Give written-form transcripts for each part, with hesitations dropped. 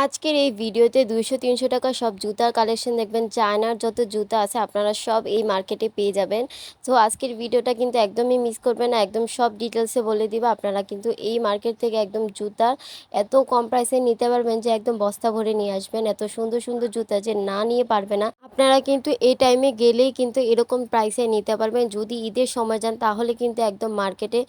আজকের এই ভিডিওতে 200-300 টাকা সব জুতার কালেকশন দেখবেন। চায়নার যত জুতা আছে আপনারা সব এই মার্কেটে পেয়ে যাবেন। তো আজকের ভিডিওটা কিন্তু একদমই মিস করবেন না, একদম সব ডিটেলসে বলে দিব। আপনারা কিন্তু এই মার্কেট থেকে একদম জুতা এত কম প্রাইসে নিতে পারবেন যে একদম বস্তা ভরে নিয়ে আসবেন। এত সুন্দর সুন্দর জুতা যে না নিয়ে পারবে না। আপনারা কিন্তু এই টাইমে গেলেই কিন্তু এরকম প্রাইসে নিতে পারবেন। যদি ঈদের সময় যান তাহলে কিন্তু একদম মার্কেটে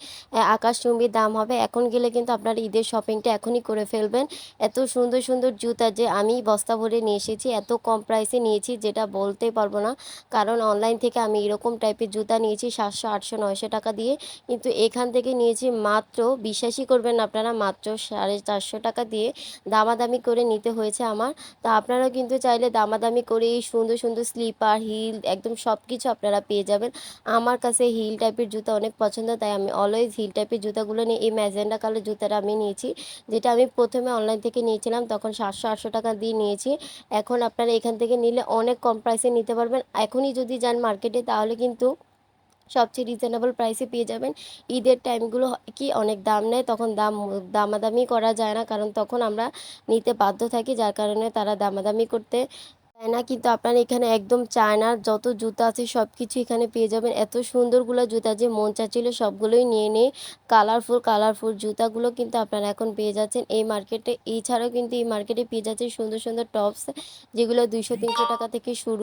আকাশচুম্বী দাম হবে। এখন গেলে কিন্তু আপনারা ঈদের শপিংটা এখনই করে ফেলবেন। এত সুন্দর সুন্দর জুতা যে আমি বস্তা ভরে নিয়ে এসেছি, এত কম প্রাইসে নিয়েছি যেটা বলতে পারবো না। কারণ অনলাইন থেকে আমি এরকম টাইপের জুতা নিয়েছি 700, 800, 900 টাকা দিয়ে, কিন্তু এখান থেকে নিয়েছি মাত্র, বিশ্বাসই করবেন না আপনারা, মাত্র 450 টাকা দিয়ে দামাদামি করে নিতে হয়েছে আমার। তা আপনারাও কিন্তু চাইলে দামাদামি করে এই সুন্দর সুন্দর স্লিপার, হিল, একদম সব কিছু আপনারা পেয়ে যাবেন। আমার কাছে হিল টাইপের জুতা অনেক পছন্দ, তাই আমি অলওয়েজ হিল টাইপের জুতাগুলো নিয়ে, এই ম্যাজেন্ডা কালার জুতাটা আমি নিয়েছি, যেটা আমি প্রথমে অনলাইন থেকে নিয়েছিলাম তখন 700-800 টাকা দিয়ে নিয়েছি। এখন আপনারা এখান থেকে নিলে অনেক কম প্রাইসে নিতে পারবেন। এখনই যদি যান মার্কেটে তাহলে কিন্তু সবচেয়ে রিজনেবল প্রাইসে পেয়ে যাবেন। ঈদের টাইমগুলো হয় কি অনেক দাম নেয়, তখন দামাদামি করা যায় না, কারণ তখন আমরা নিতে বাধ্য থাকি, যার কারণে তারা দামাদামি করতে তাই না। কিন্তু আপনারা এখানে একদম চায়নার যত জুতা আছে সব কিছু এখানে পেয়ে যাবেন। এত সুন্দরগুলো জুতা যে মন চাচ্ছিল সবগুলোই নিয়ে নিয়ে, কালারফুল কালারফুল জুতাগুলো কিন্তু আপনারা এখন পেয়ে যাচ্ছেন এই মার্কেটে। এছাড়াও কিন্তু এই মার্কেটে পেয়ে যাচ্ছেন সুন্দর সুন্দর টপস, যেগুলো 200-300 টাকা থেকে শুরু।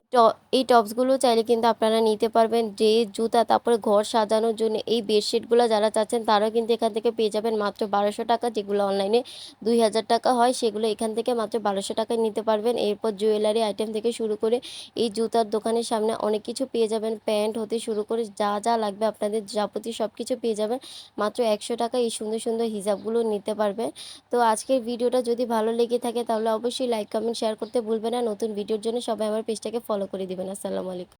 এই টপসগুলো চাইলে কিন্তু আপনারা নিতে পারবেন। যে জুতা, তারপরে ঘর সাজানোর জন্য এই বেডশিটগুলো যারা চাচ্ছেন তারাও কিন্তু এখান থেকে পেয়ে যাবেন মাত্র 1200 টাকা। যেগুলো অনলাইনে 2000 টাকা হয়, সেগুলো এখান থেকে মাত্র 1200 টাকায় নিতে পারবেন। এরপর জুয়েলারি আইটেম থেকে শুরু করে এই জুতার দোকানের সামনে অনেক কিছু পেয়ে যাবেন। প্যান্ট হতে শুরু করে যা যা লাগবে আপনাদের যাবতীয় সব কিছু পেয়ে যাবেন মাত্র 100 টাকায়। এই সুন্দর সুন্দর হিজাবগুলো নিতে পারবেন। তো আজকের ভিডিওটা যদি ভালো লেগে থাকে তাহলে অবশ্যই লাইক, কমেন্ট, শেয়ার করতে ভুলবেন না। নতুন ভিডিওর জন্য সবাই আমার পেজটাকে ফলো করে দিবেন। আসসালামু আলাইকুম।